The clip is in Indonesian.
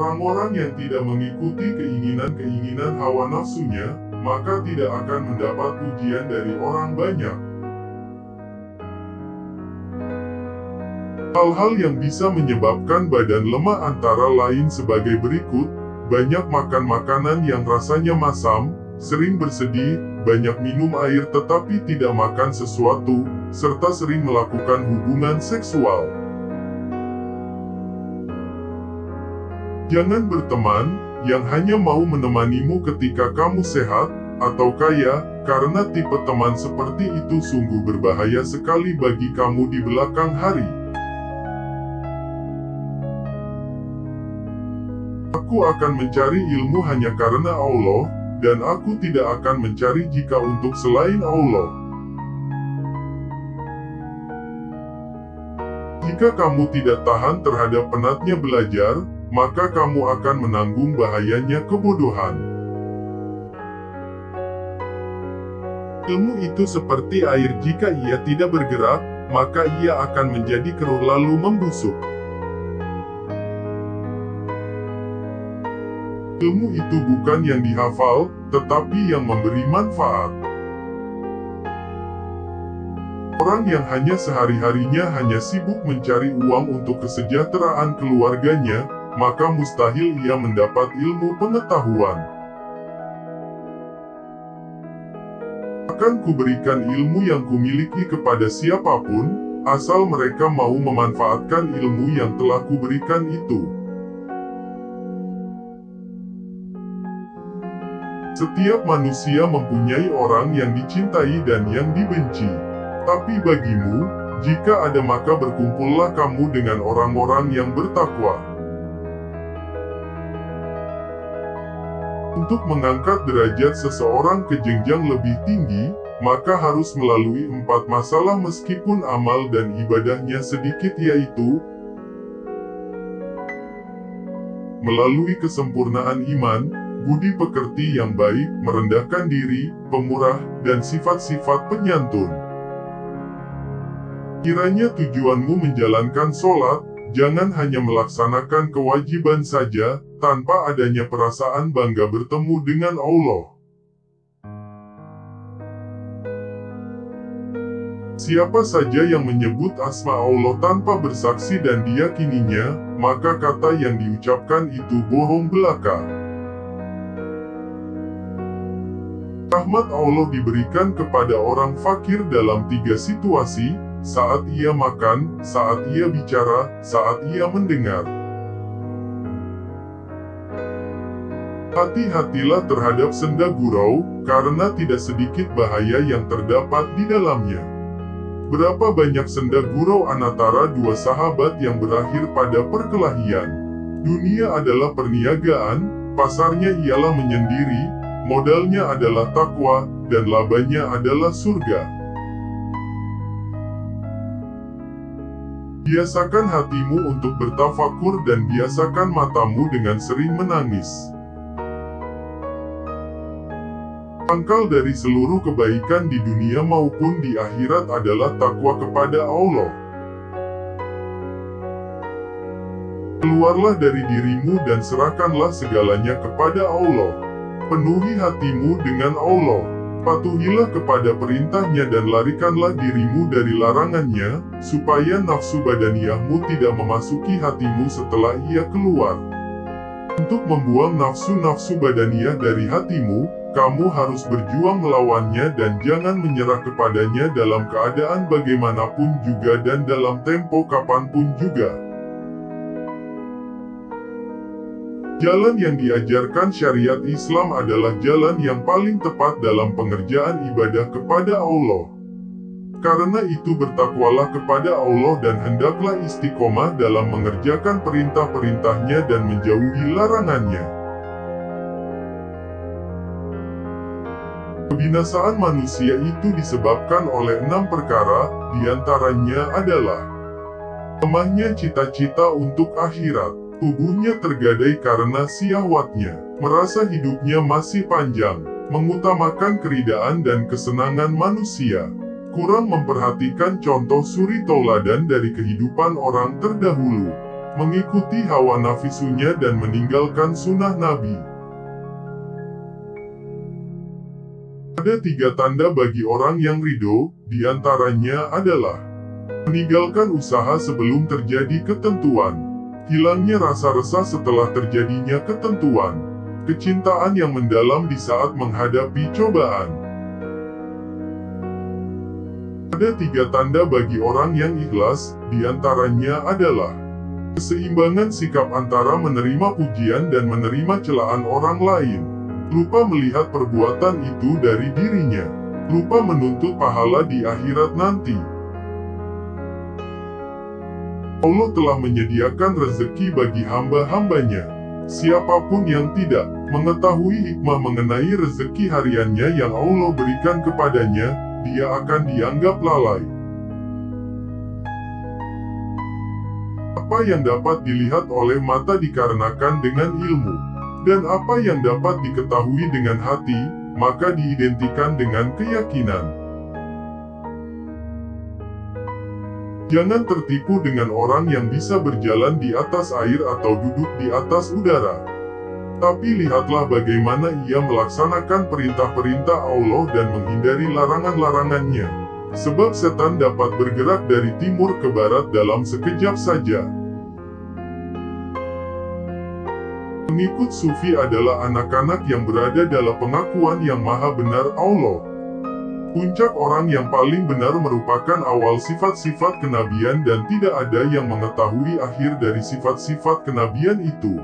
Orang-orang yang tidak mengikuti keinginan-keinginan hawa nafsunya, maka tidak akan mendapat pujian dari orang banyak. Hal-hal yang bisa menyebabkan badan lemah antara lain sebagai berikut: banyak makan makanan yang rasanya masam, sering bersedih, banyak minum air tetapi tidak makan sesuatu, serta sering melakukan hubungan seksual. Jangan berteman yang hanya mau menemanimu ketika kamu sehat atau kaya, karena tipe teman seperti itu sungguh berbahaya sekali bagi kamu di belakang hari. Aku akan mencari ilmu hanya karena Allah, dan aku tidak akan mencari jika untuk selain Allah. Jika kamu tidak tahan terhadap penatnya belajar, maka kamu akan menanggung bahayanya kebodohan. Ilmu itu seperti air, jika ia tidak bergerak, maka ia akan menjadi keruh lalu membusuk. Ilmu itu bukan yang dihafal, tetapi yang memberi manfaat. Orang yang hanya sehari-harinya hanya sibuk mencari uang untuk kesejahteraan keluarganya, maka mustahil ia mendapat ilmu pengetahuan. Akan kuberikan ilmu yang kumiliki kepada siapapun, asal mereka mau memanfaatkan ilmu yang telah kuberikan itu. Setiap manusia mempunyai orang yang dicintai dan yang dibenci. Tapi bagimu, jika ada maka berkumpullah kamu dengan orang-orang yang bertakwa. Untuk mengangkat derajat seseorang ke jenjang lebih tinggi, maka harus melalui 4 masalah meskipun amal dan ibadahnya sedikit, yaitu melalui kesempurnaan iman, budi pekerti yang baik, merendahkan diri, pemurah, dan sifat-sifat penyantun. Kiranya tujuanmu menjalankan sholat, jangan hanya melaksanakan kewajiban saja, tanpa adanya perasaan bangga bertemu dengan Allah. Siapa saja yang menyebut asma Allah tanpa bersaksi dan diyakininya, maka kata yang diucapkan itu bohong belaka. Rahmat Allah diberikan kepada orang fakir dalam 3 situasi: saat ia makan, saat ia bicara, saat ia mendengar. Hati-hatilah terhadap senda gurau, karena tidak sedikit bahaya yang terdapat di dalamnya. Berapa banyak senda gurau antara 2 sahabat yang berakhir pada perkelahian. Dunia adalah perniagaan, pasarnya ialah menyendiri, modalnya adalah takwa, dan labanya adalah surga. Biasakan hatimu untuk bertafakur dan biasakan matamu dengan sering menangis. Pangkal dari seluruh kebaikan di dunia maupun di akhirat adalah takwa kepada Allah. Keluarlah dari dirimu dan serahkanlah segalanya kepada Allah. Penuhi hatimu dengan Allah. Patuhilah kepada perintahnya dan larikanlah dirimu dari larangannya, supaya nafsu badaniyahmu tidak memasuki hatimu setelah ia keluar. Untuk membuang nafsu-nafsu badaniyah dari hatimu, kamu harus berjuang melawannya dan jangan menyerah kepadanya dalam keadaan bagaimanapun juga dan dalam tempo kapanpun juga. Jalan yang diajarkan syariat Islam adalah jalan yang paling tepat dalam pengerjaan ibadah kepada Allah. Karena itu bertakwalah kepada Allah dan hendaklah istiqomah dalam mengerjakan perintah-perintahnya dan menjauhi larangannya. Kebinasaan manusia itu disebabkan oleh 6 perkara, diantaranya adalah lemahnya cita-cita untuk akhirat. Tubuhnya tergadai karena syahwatnya, merasa hidupnya masih panjang, mengutamakan keridaan dan kesenangan manusia, kurang memperhatikan contoh suri tauladan dari kehidupan orang terdahulu, mengikuti hawa nafsunya dan meninggalkan sunnah Nabi. Ada 3 tanda bagi orang yang ridho, diantaranya adalah meninggalkan usaha sebelum terjadi ketentuan, hilangnya rasa resah setelah terjadinya ketentuan, kecintaan yang mendalam di saat menghadapi cobaan. Ada 3 tanda bagi orang yang ikhlas, diantaranya adalah keseimbangan sikap antara menerima pujian dan menerima celaan orang lain, lupa melihat perbuatan itu dari dirinya, lupa menuntut pahala di akhirat nanti. Allah telah menyediakan rezeki bagi hamba-hambanya. Siapapun yang tidak mengetahui hikmah mengenai rezeki hariannya yang Allah berikan kepadanya, dia akan dianggap lalai. Apa yang dapat dilihat oleh mata dikarenakan dengan ilmu, dan apa yang dapat diketahui dengan hati, maka diidentikan dengan keyakinan. Jangan tertipu dengan orang yang bisa berjalan di atas air atau duduk di atas udara. Tapi lihatlah bagaimana ia melaksanakan perintah-perintah Allah dan menghindari larangan-larangannya. Sebab setan dapat bergerak dari timur ke barat dalam sekejap saja. Pengikut sufi adalah anak-anak yang berada dalam pengakuan yang maha benar Allah. Puncak orang yang paling benar merupakan awal sifat-sifat kenabian dan tidak ada yang mengetahui akhir dari sifat-sifat kenabian itu.